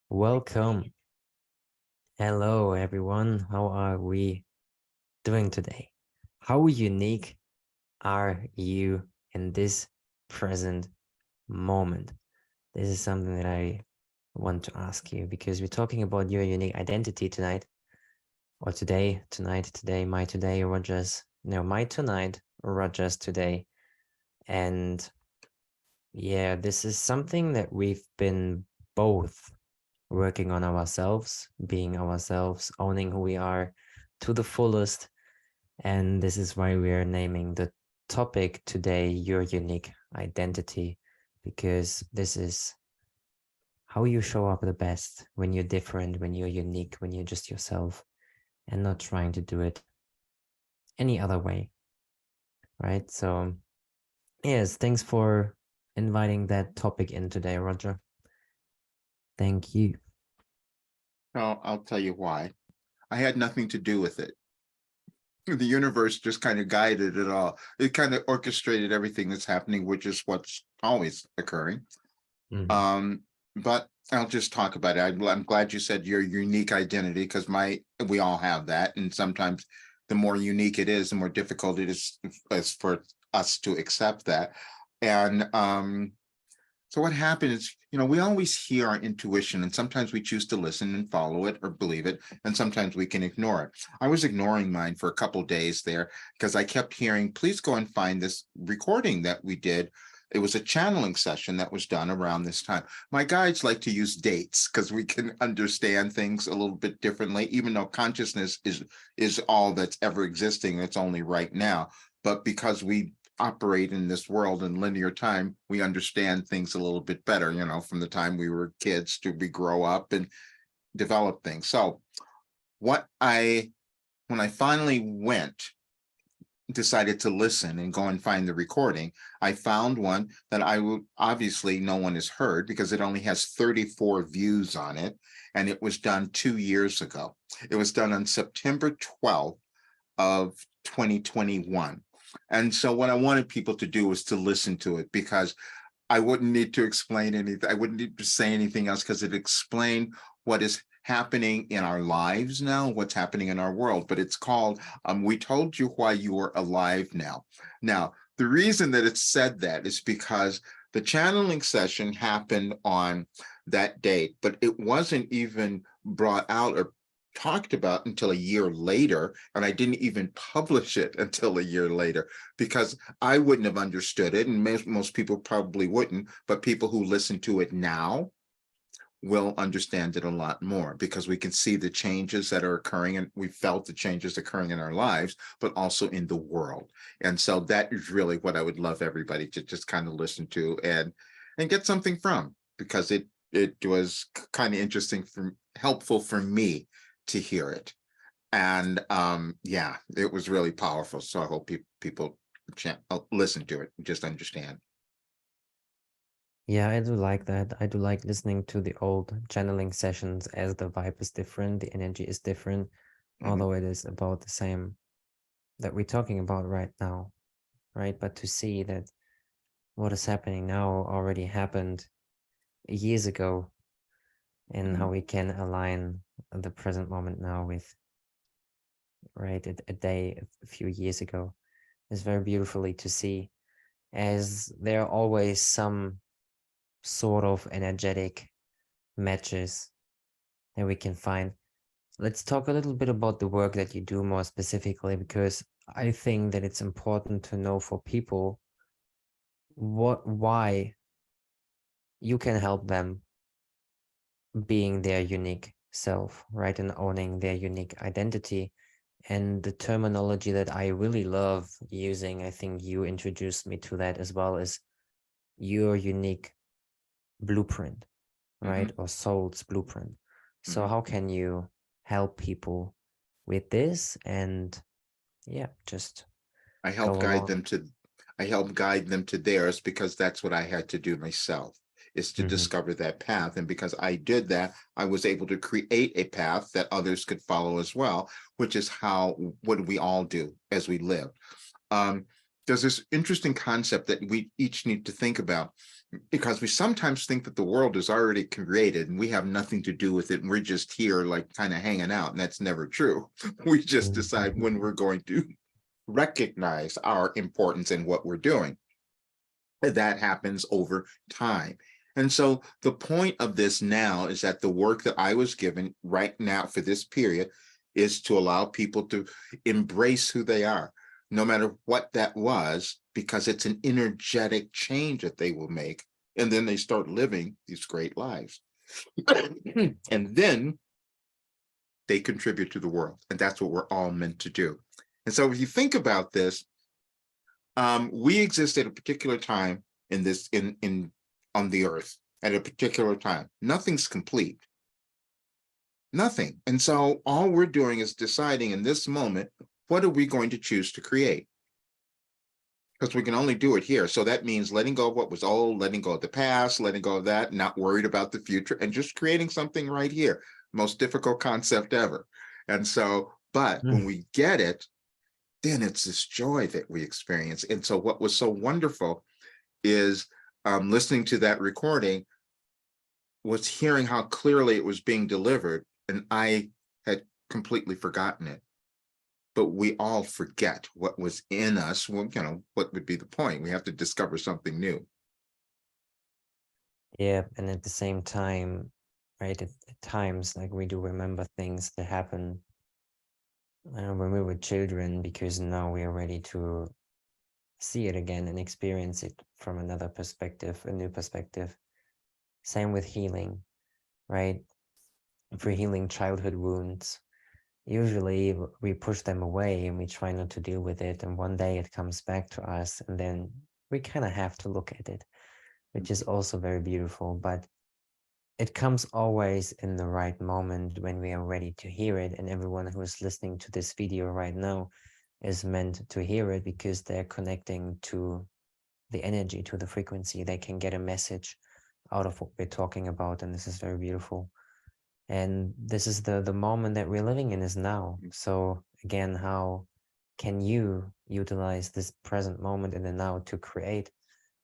Welcome. Hello, everyone. How are we doing today? How unique are you in this present moment? This is something that I want to ask you because we're talking about your unique identity tonight, or today, my tonight, Roger's today. And yeah, this is something that we've been both working on ourselves, being ourselves, owning who we are to the fullest. And this is why we are naming the topic today your unique identity, because this is how you show up the best when you're different, when you're unique, when you're just yourself and not trying to do it any other way. Right. So, yes, thanks for inviting that topic in today, Roger. Thank you. I'll tell you why. I had nothing to do with it. The universe just kind of guided it all. It kind of orchestrated everything that's happening, which is what's always occurring. Mhm. Um, but I'll just talk about it. I'm glad you said your unique identity because we all have that, and sometimes the more unique it is, the more difficult it is for us to accept that. And so what happened is, we always hear our intuition, and sometimes we choose to listen and follow it or believe it, and sometimes we can ignore it. I was ignoring mine for a couple of days there because I kept hearing, please go and find this recording that we did. It was a channeling session that was done around this time. My guides like to use dates because we can understand things a little bit differently, even though consciousness is all that's ever existing. It's only right now. But because we operate in this world in linear time, we understand things a little bit better, from the time we were kids to we grow up and develop things. So when I finally decided to listen and go and find the recording, I found one that I would obviously no one has heard because it only has 34 views on it. And it was done 2 years ago. It was done on September 12th of 2021. And so what I wanted people to do was to listen to it because I wouldn't need to explain anything. I wouldn't need to say anything else because it explained what is happening in our lives now, what's happening in our world. But it's called We Told You Why You Are Alive Now. Now, the reason that it said that is because the channeling session happened on that date, but it wasn't even brought out or talked about until a year later, and I didn't even publish it until a year later because I wouldn't have understood it, and most people probably wouldn't, but people who listen to it now will understand it a lot more because we can see the changes that are occurring, and we felt the changes occurring in our lives, but also in the world. And so that is really what I would love everybody to just kind of listen to and get something from, because it was kind of interesting, helpful for me to hear it. And yeah, it was really powerful. So I hope people listen to it, just understand. Yeah, I do like that. I do like listening to the old channeling sessions as the vibe is different, the energy is different, Mhm. although it is about the same that we're talking about right now, right? But to see that what is happening now already happened years ago and how Mhm. we can align the present moment now with, right, a day a few years ago is very beautifully to see, as there are always some sort of energetic matches that we can find. Let's talk a little bit about the work that you do more specifically, because I think that it's important to know for people why you can help them being their unique self, right? And owning their unique identity. And the terminology that I really love using, I think you introduced me to that as well, is your unique blueprint, right? Mhm. Or soul's blueprint. So Mhm. how can you help people with this? And yeah, just I go help guide along. them to I help guide them to theirs because that's what I had to do myself, is to Hmm. discover that path. And because I did that, I was able to create a path that others could follow as well, which is what we all do as we live. Um, there's this interesting concept that we each need to think about. because we sometimes think that the world is already created and we have nothing to do with it, and we're just here like kind of hanging out, and that's never true. We just decide when we're going to recognize our importance in what we're doing. That happens over time. And so the point of this now is that the work that I was given right now for this period is to allow people to embrace who they are, no matter what that was, because it's an energetic change that they will make. And then they start living these great lives. And then they contribute to the world. And that's what we're all meant to do. And so if you think about this, we exist at a particular time in this in on the earth at a particular time. Nothing's complete. Nothing. And so all we're doing is deciding in this moment, what are we going to choose to create? Because we can only do it here. So that means letting go of what was old, letting go of the past, letting go of that, not worried about the future, and just creating something right here. Most difficult concept ever. And so, but when we get it, then it's this joy that we experience. And so what was so wonderful is listening to that recording, was hearing how clearly it was being delivered, and I had completely forgotten it. But we all forget what was in us. Well, what would be the point? We have to discover something new. Yeah, and at the same time, right, at times, like, we do remember things that happen when we were children, because now we are ready to see it again and experience it from another perspective, a new perspective. Same with healing, right? If we're healing childhood wounds, usually we push them away and we try not to deal with it. And one day it comes back to us, and then we kind of have to look at it, which is also very beautiful. But it comes always in the right moment when we are ready to hear it. And everyone who is listening to this video right now is meant to hear it, because they're connecting to the energy, to the frequency. They can get a message out of what we're talking about. And this is very beautiful. And this is the moment that we're living in, is now. So again, how can you utilize this present moment in the now to create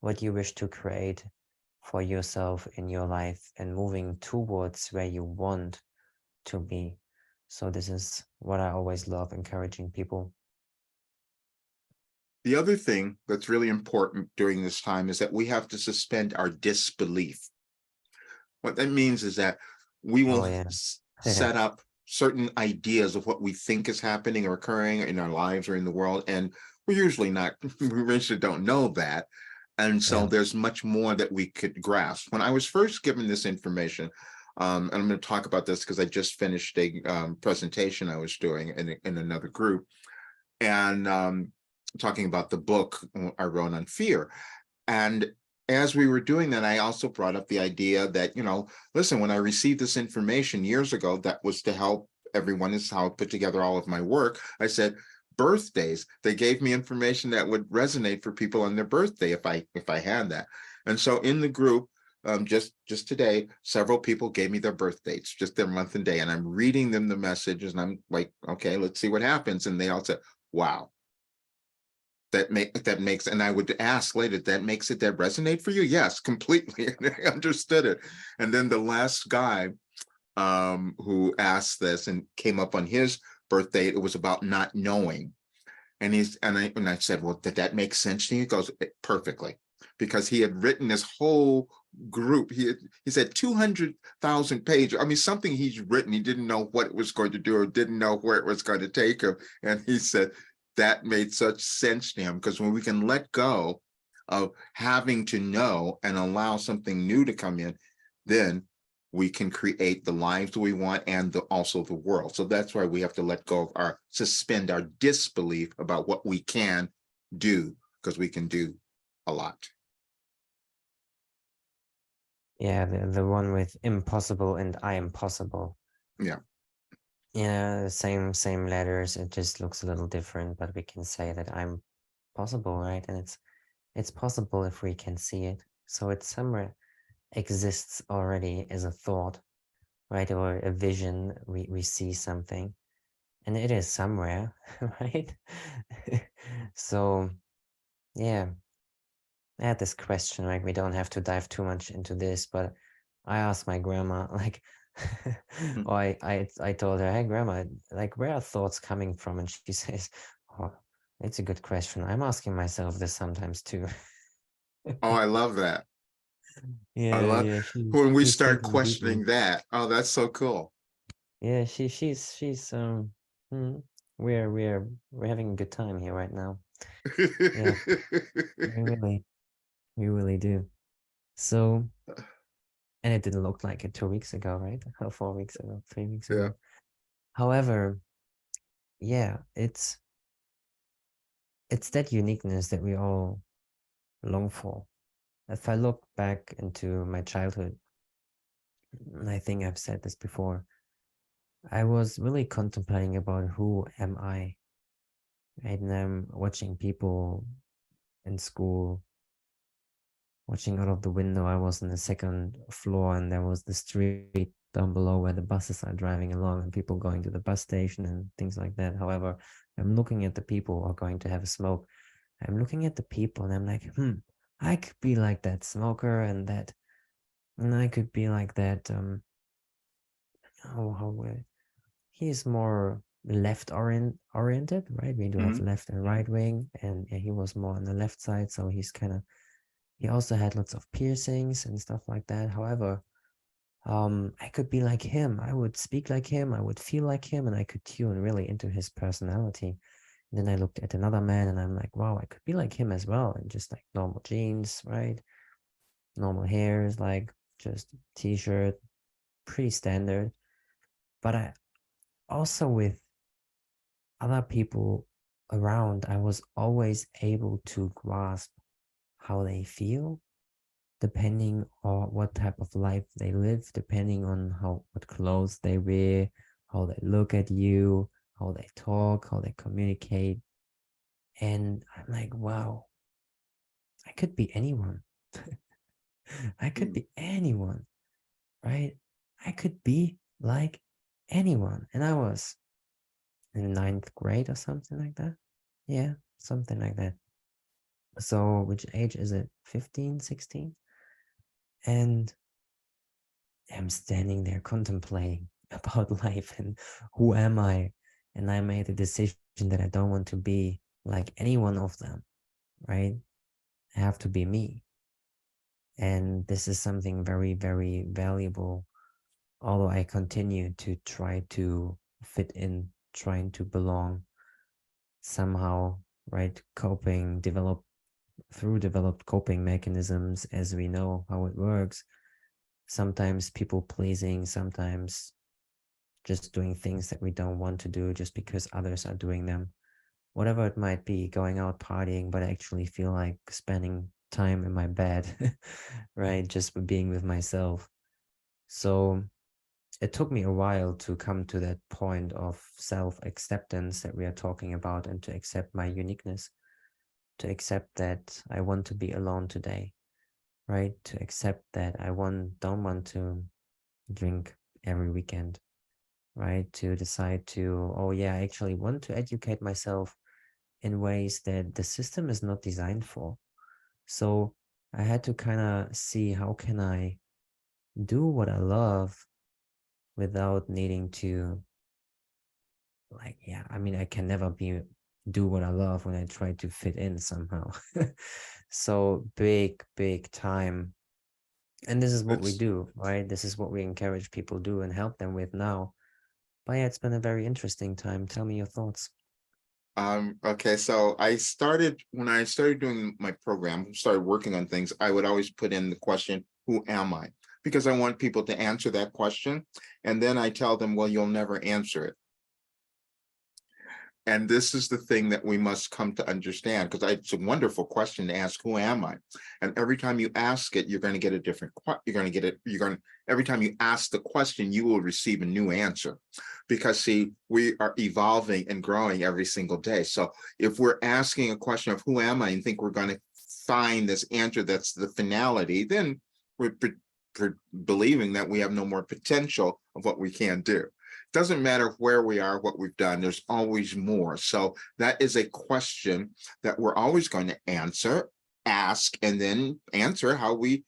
what you wish to create for yourself in your life, and moving towards where you want to be? So this is what I always love encouraging people. The other thing that's really important during this time is that we have to suspend our disbelief. What that means is that we will set up certain ideas of what we think is happening or occurring in our lives or in the world. And we're usually not, we usually don't know that. And so there's much more that we could grasp. When I was first given this information, and I'm going to talk about this because I just finished a presentation I was doing in another group, and talking about the book I wrote on fear. And as we were doing that, I also brought up the idea that, listen, when I received this information years ago, that was to help everyone, is how I put together all of my work. I said, birthdays, they gave me information that would resonate for people on their birthday if I had that. And so in the group, just today, several people gave me their birth dates, just their month and day, and I'm reading them the messages, and I'm like, okay, let's see what happens. And they all said, wow, that makes, and I would ask later, that makes it that resonate for you? Yes, completely. I understood it. And then the last guy who asked this and came up on his birthday, it was about not knowing. And I said, well, did that make sense to you? He goes, perfectly, because he had written this whole group. He said 200,000 pages. I mean, something he's written, he didn't know what it was going to do or didn't know where it was going to take him. And he said that made such sense to him, because when we can let go of having to know and allow something new to come in, then we can create the lives we want and also the world. So that's why we have to let go of suspend our disbelief about what we can do, because we can do a lot. Yeah, the one with impossible and I am possible. Yeah. Yeah, same letters. It just looks a little different, but we can say that I'm possible, right? And it's possible if we can see it. So it somewhere exists already as a thought, right? Or a vision. We see something, and it is somewhere, right? So yeah, I had this question, right? We don't have to dive too much into this, but I asked my grandma, like, Mm. or I told her, hey, grandma, like, where are thoughts coming from? And she says, oh, it's a good question. I'm asking myself this sometimes too. Oh, I love that. I Yeah, love yeah, when we she's start thinking deeply. questioning that. Oh, that's so cool. Yeah, she's mm, we're having a good time here right now. Yeah, we really we really do. So, and it didn't look like it 2 weeks ago, right? Or 4 weeks ago, 3 weeks Yeah. ago. However, yeah, it's that uniqueness that we all long for. If I look back into my childhood, and I think I've said this before, I was really contemplating about who am I, right? And I'm watching people in school, watching out of the window. I was on the second floor, and there was the street down below where the buses are driving along and people going to the bus station and things like that. However, I'm looking at the people who are going to have a smoke. I'm looking at the people and I'm like, I could be like that smoker and that, and I could be like that. He's more oriented, right? We do have Mhm. left and right wing, and yeah, he was more on the left side, so he also had lots of piercings and stuff like that. However, I could be like him. I would speak like him. I would feel like him, and I could tune really into his personality. And then I looked at another man, and I'm like, wow, I could be like him as well, and just like normal jeans, right? Normal hairs, like just t-shirt, pretty standard. But I also with other people around, I was always able to grasp how they feel, depending on what type of life they live, depending on how what clothes they wear, how they look at you, how they talk, how they communicate. And I'm like, wow, I could be anyone. I could Mm. be anyone, right? I could be like anyone. And I was in ninth grade or something like that. Yeah, something like that. So, which age is it? 15, 16? And I'm standing there contemplating about life and who am I? And I made a decision that I don't want to be like any one of them, right? I have to be me. And this is something very, very valuable. Although I continue to try to fit in, trying to belong somehow, right? Coping, developed coping mechanisms as we know how it works. Sometimes people pleasing, sometimes just doing things that we don't want to do just because others are doing them. Whatever it might be, going out partying, but I actually feel like spending time in my bed, right? Just being with myself. So it took me a while to come to that point of self acceptance that we are talking about and to accept my uniqueness, to accept that I want to be alone today, right? To accept that don't want to drink every weekend, right? To decide to, oh yeah, I actually want to educate myself in ways that the system is not designed for. So I had to kind of see how can I do what I love without needing to like, yeah, I mean, I can never be do what I love when I try to fit in somehow. So big time. And this is what we It's do, right? This is what we encourage people do and help them with now. But yeah, it's been a very interesting time. Tell me your thoughts. okay. So when I started doing my program, started working on things, I would always put in the question, who am I? Because I want people to answer that question. And then I tell them, well, you'll never answer it. And this is the thing that we must come to understand, because it's a wonderful question to ask, who am I? And every time you ask it, you're going to get a different, you're going to get it, every time you ask the question, you will receive a new answer. Because see, we are evolving and growing every single day. So if we're asking a question of who am I and think we're going to find this answer that's the finality, then we're believing that we have no more potential of what we can do. Doesn't matter where we are, what we've done, there's always more. So that is a question that we're always going to answer. ask and then answer how we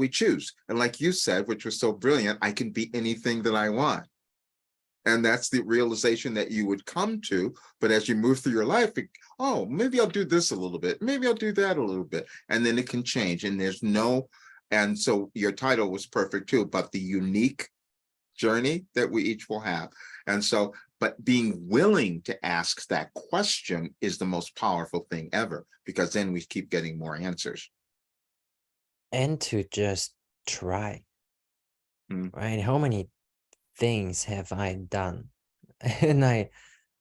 choose. And like you said, which was so brilliant, I can be anything that I want. And that's the realization that you would come to. But as you move through your life, oh, maybe I'll do this a little bit. Maybe I'll do that a little bit. And then it can change. And there's no, and so your title was perfect too, but the unique journey that we each will have. And so, but being willing to ask that question is the most powerful thing ever, because then we keep getting more answers. And to just try, Mm. right? How many things have I done? And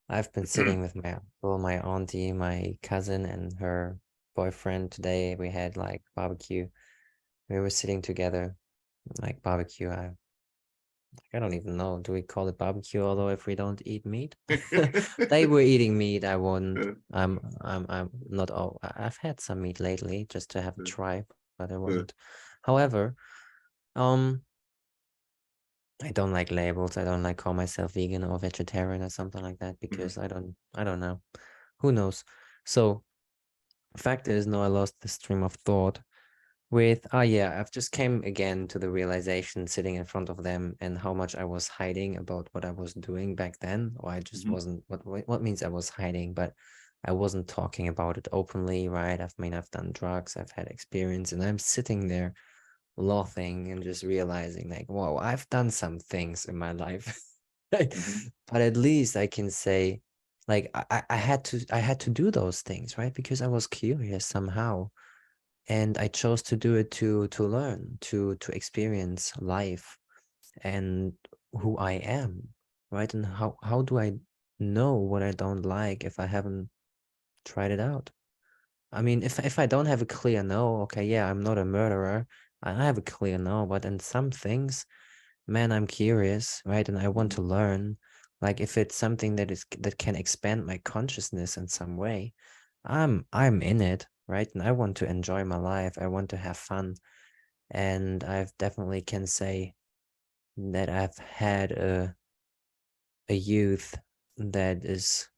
I've been sitting with my uncle, my auntie, my cousin, and her boyfriend today. We had like barbecue. We were sitting together, like barbecue. I don't even know. Do we call it barbecue? Although if we don't eat meat, they were eating meat. I wouldn't. I'm not. Oh, I've had some meat lately just to have a try, but I wasn't. However, um, I don't like labels. I don't like call myself vegan or vegetarian or something like that because I don't know. Who knows? So fact is, no, I lost the stream of thought with, yeah, I've just came again to the realization sitting in front of them and how much I was hiding about what I was doing back then, or I just wasn't, what means I was hiding, but I wasn't talking about it openly, right? I've done drugs, I've had experience, and I'm sitting there laughing and just realizing like, whoa, I've done some things in my life. But at least I can say, like, I had to do those things, right? Because I was curious somehow. And I chose to do it to learn, to experience life and who I am, right? And how do I know what I don't like if I haven't tried it out? I mean, if I don't have a clear no, okay, yeah, I'm not a murderer. I have a clear no, but in some things, man, I'm curious, right? And I want to learn. Like if it's something that can expand my consciousness in some way, I'm in it, right? And I want to enjoy my life. I want to have fun. And I've definitely can say that I've had a youth that is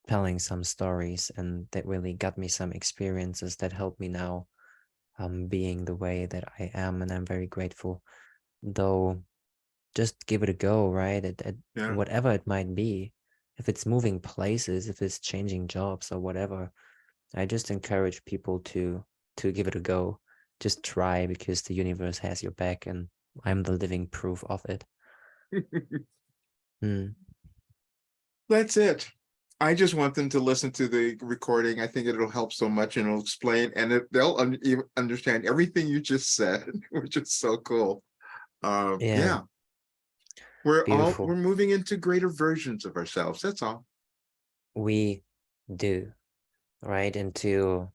telling some stories and that really got me some experiences that help me now being the way that I am, and I'm very grateful. Though just give it a go, right? Yeah. Whatever it might be, if it's moving places, if it's changing jobs or whatever, I just encourage people to give it a go. Just try, because the universe has your back, and I'm the living proof of it. Mm. That's it. I just want them to listen to the recording. I think it'll help so much, and it'll explain, and they'll understand everything you just said, which is so cool. Yeah, Yeah, we're beautiful. moving into greater versions of ourselves. That's all. We do, right? And to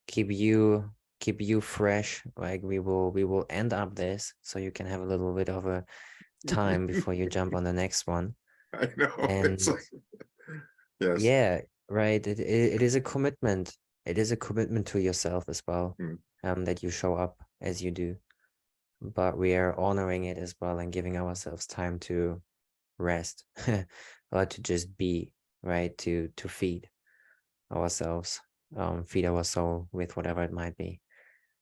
keep you fresh, like we will end up this so you can have a little bit of a time before you jump on the next one. I know. It's And like, yes. yeah, right. It is a commitment. It is a commitment to yourself as well, Mm. that you show up as you do. But we are honoring it as well and giving ourselves time to rest or to just be, right? To feed ourselves, feed our soul with whatever it might be.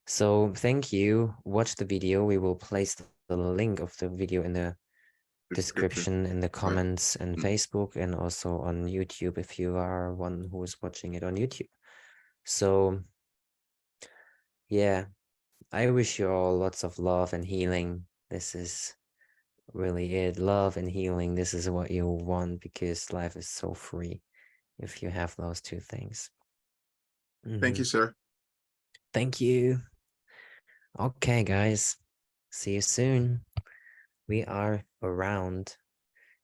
So thank you. Watch the video. We will place the link of the video in the Description. description, in the Right. comments, and Mm. Facebook, and also on YouTube if you are one who is watching it on YouTube. So yeah, I wish you all lots of love and healing. This is really it. Love and healing. This is what you want, because life is so free if you have those two things. Thank you, sir. Thank you. Okay, guys. See you soon. We are around.